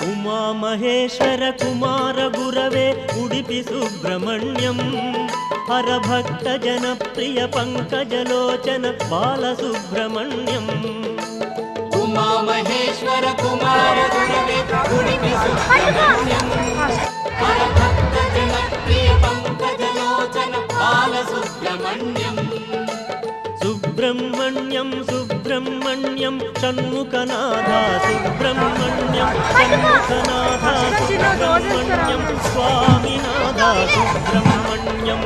उमा महेश्वर कुमार गुरवे उडुपि सुब्रह्मण्यं हर भक्त जन प्रिय पंकजलोचन बालसुब्रह्मण्यम् उमा महेश्वर कुमार गुरवे उडुपि सुब्रह्मण्यं हर भक्त जन प्रिय पंकजलोचन बालसुब्रह्मण्यम् सुब्रह्मण्यं सुब्रह्मण्यं षण्मुखनाथा सुब्रह्मण्यं षण्मुखनाथा सुब्रह्मण्यं स्वामिनाथा सुब्रह्मण्यं